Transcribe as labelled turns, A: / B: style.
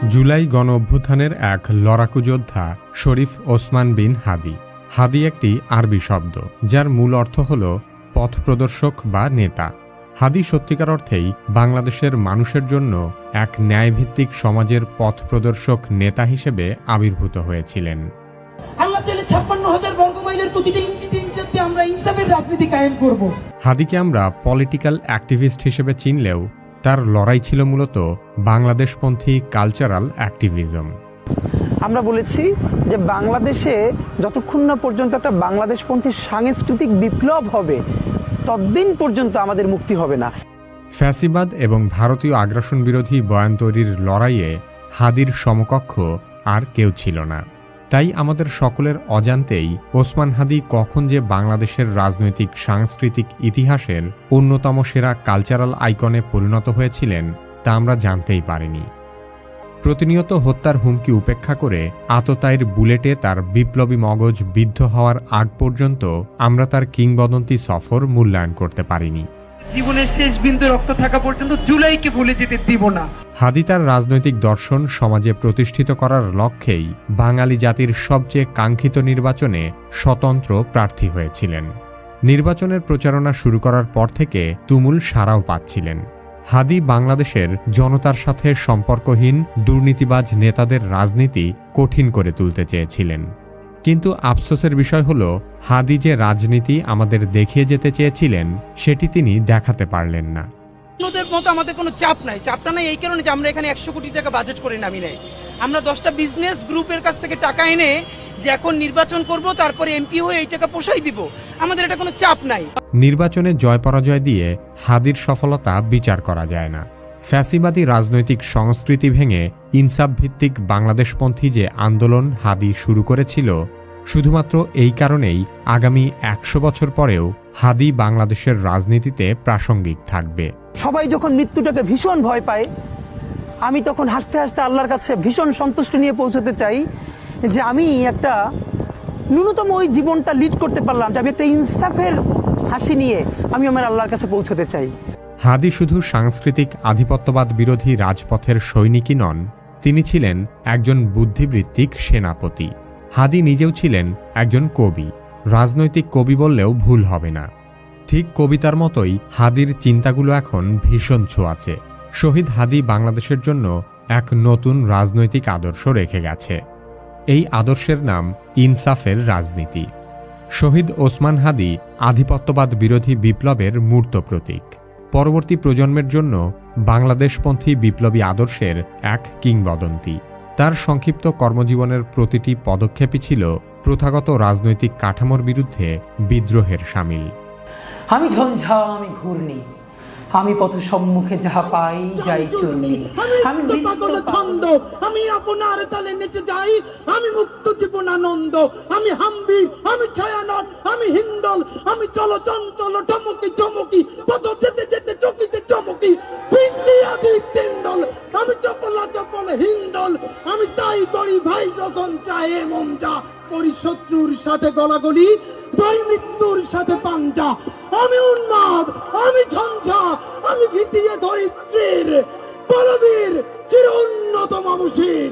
A: জুলাই গণ অভ্যুত্থানের এক লড়াকু যোদ্ধা শরীফ ওসমান বিন হাদি। হাদি একটি আরবি শব্দ, যার মূল অর্থ হল পথ প্রদর্শক বা নেতা। হাদি সত্যিকার অর্থেই বাংলাদেশের মানুষের জন্য এক ন্যায়ভিত্তিক সমাজের পথ প্রদর্শক নেতা হিসেবে আবির্ভূত হয়েছিলেন।
B: আল্লাহ চাইলে ৫৬,০০০ বর্গমাইলের প্রতিটা ইঞ্চিতে ইঞ্চিতে আমরা ইনসাফের রাজনীতি কায়েম করব।
A: হাদিকে আমরা পলিটিক্যাল অ্যাক্টিভিস্ট হিসেবে চিনলেও তার লড়াই ছিল মূলত বাংলাদেশপন্থী কালচারাল অ্যাক্টিভিজম।
C: আমরা বলেছি যে বাংলাদেশে যতক্ষণ না পর্যন্ত একটা বাংলাদেশপন্থী সাংস্কৃতিক বিপ্লব হবে ততদিন পর্যন্ত আমাদের মুক্তি হবে না।
A: ফ্যাসিবাদ এবং ভারতীয় আগ্রাসন বিরোধী বয়ান তৈরির লড়াইয়ে হাদির সমকক্ষ আর কেউ ছিল না। তাই আমাদের সকলের অজান্তেই ওসমান হাদি কখন যে বাংলাদেশের রাজনৈতিক সাংস্কৃতিক ইতিহাসের অন্যতম সেরা কালচারাল আইকনে পরিণত হয়েছিলেন তা আমরা জানতেই পারিনি। প্রতিনিয়ত হত্যার হুমকি উপেক্ষা করে আততায়ীর বুলেটে তার বিপ্লবী মগজ বিদ্ধ হওয়ার আগ পর্যন্ত আমরা তার কিংবদন্তি সফর মূল্যায়ন করতে পারিনি।
D: জীবনের শেষ বিন্দু রক্ত থাকা পর্যন্ত জুলাইকে ভুলে যেতে দিব না।
A: হাদি তার রাজনৈতিক দর্শন সমাজে প্রতিষ্ঠিত করার লক্ষ্যেই বাঙালি জাতির সবচেয়ে কাঙ্ক্ষিত নির্বাচনে স্বতন্ত্র প্রার্থী হয়েছিলেন। নির্বাচনের প্রচারণা শুরু করার পর থেকে তুমুল সাড়াও পাচ্ছিলেন। হাদি বাংলাদেশের জনতার সাথে সম্পর্কহীন দুর্নীতিবাজ নেতাদের রাজনীতি কঠিন করে তুলতে চেয়েছিলেন। কিন্তু আফসোসের বিষয় হল, হাদি যে রাজনীতি আমাদের দেখিয়ে যেতে চেয়েছিলেন সেটি তিনি দেখাতে পারলেন না।
B: অন্যদের মতো আমাদের কোনো চাপটা নাই এই কারণে যে আমরা এখানে ১০০ কোটি টাকা বাজেট করে নামি নাই। আমরা 10টা বিজনেস গ্রুপের কাছ থেকে টাকা এনে যে এখন নির্বাচন করব, তারপরে এমপি হয়ে এই টাকা পোষাই দিব, আমাদের এটা কোনো চাপ নাই।
A: নির্বাচনে জয় পরাজয় দিয়ে হাদির সফলতা বিচার করা যায় না। ফ্যাসিবাদী রাজনৈতিক সংস্কৃতি ভেঙে ইনসাফ ভিত্তিক বাংলাদেশপন্থী যে আন্দোলন হাদি শুরু করেছিল, শুধুমাত্র এই কারণেই আগামী ১০০ বছর পরেও হাদি বাংলাদেশের রাজনীতিতে প্রাসঙ্গিক থাকবে।
C: সবাই যখন মৃত্যুটাকে ভীষণ ভয় পায়, আমি তখন হাসতে হাসতে আল্লাহর কাছে ভীষণ সন্তুষ্টি নিয়ে পৌঁছতে চাই যে আমি একটা ন্যূনতম ওই জীবনটা লিড করতে পারলাম, যে আমি একটা ইনসাফের হাসি নিয়ে আমি আমার আল্লাহর কাছে পৌঁছতে চাই।
A: হাদি শুধু সাংস্কৃতিক আধিপত্যবাদ বিরোধী রাজপথের সৈনিকই নন, তিনি ছিলেন একজন বুদ্ধিবৃত্তিক সেনাপতি। হাদি নিজেও ছিলেন একজন কবি, রাজনৈতিক কবি বললেও ভুল হবে না। ঠিক কবিতার মতোই হাদির চিন্তাগুলো এখন ভীষণ ছোঁয়াচে। শহীদ হাদি বাংলাদেশের জন্য এক নতুন রাজনৈতিক আদর্শ রেখে গেছে। এই আদর্শের নাম ইনসাফের রাজনীতি। শহীদ ওসমান হাদি আধিপত্যবাদ বিরোধী বিপ্লবের মূর্ত প্রতীক। পরবর্তী প্রজন্মের জন্য বাংলাদেশপন্থী বিপ্লবী আদর্শের এক কিংবদন্তি। তার সংক্ষিপ্ত কর্মজীবনের প্রতিটি পদক্ষেপই ছিল প্রথাগত রাজনৈতিক কাঠামোর বিরুদ্ধে বিদ্রোহের শামিল।
C: আমি ঝঞ্ঝা, আমি ঘূর্ণি, আমি পথ সম্মুখে যাহা পাই যাই চূর্ণি, আমি
B: ছন্দ, আমি আপনার তালে নেচে যাই, আমি মুক্ত জীবন আনন্দ, আমি হাম্বি, আমি ছায়ানট, আমি হিন্দল, আমি চলো চঞ্চল টমকি চমকি, পথ যেতে যেতে চকিতে চমকি, পিন্ডি আদি তেন্দল, আমি চপলা চপল হিন্দল, আমি তাই করি ভাই যখন চাহে মন যা, করি শত্রুর সাথে গলাগলি, ধরি মৃত্যুর সাথে পাঞ্জা, আমি উন্মাদ, আমি ঝঞ্ঝা, আমি ভিতিয়ে ধরিত্রীর বলবীর চির উন্নত মানুষের।